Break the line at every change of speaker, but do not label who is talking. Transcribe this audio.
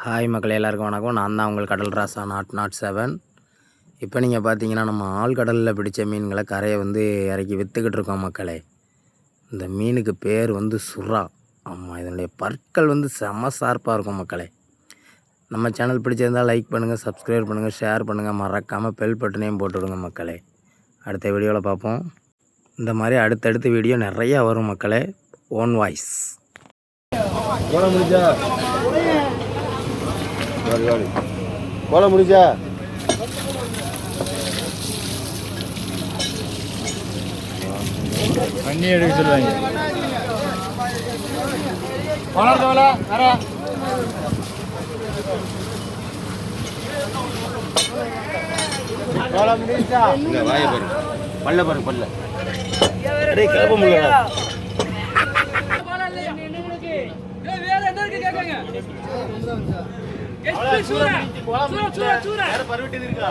Hi மக்களே, எல்லாருக்கும் வணக்கம். நான் தான் உங்கள் கடல் ராசா நாட் 7. இப்போ நீங்கள் பார்த்தீங்கன்னா நம்ம ஆழ்கடலில் பிடித்த மீன்களை கரையை இறக்கி விற்றுக்கிட்டு இருக்கோம் மக்களே. இந்த மீனுக்கு பேர் சுறா. ஆமாம், இதனுடைய பற்கள் செம ஷார்ப்பாக இருக்கும் மக்களே. நம்ம சேனல் பிடிச்சிருந்தால் லைக் பண்ணுங்கள், சப்ஸ்கிரைப் பண்ணுங்கள், ஷேர் பண்ணுங்கள், மறக்காமல் பெல் பட்டனையும் போட்டுவிடுங்க மக்களே. அடுத்த வீடியோவில் பார்ப்போம். இந்த மாதிரி அடுத்தடுத்த வீடியோ நிறையா வரும் மக்களே. ஓன் வாய்ஸ்
போல முடிஞ்சா தண்ணி எடுக்க சொல்லுவாங்க. வாய பாரு, பல்ல பாரு, பல்ல கிளப்ப முடியல. பரவிட்டு இருக்கா?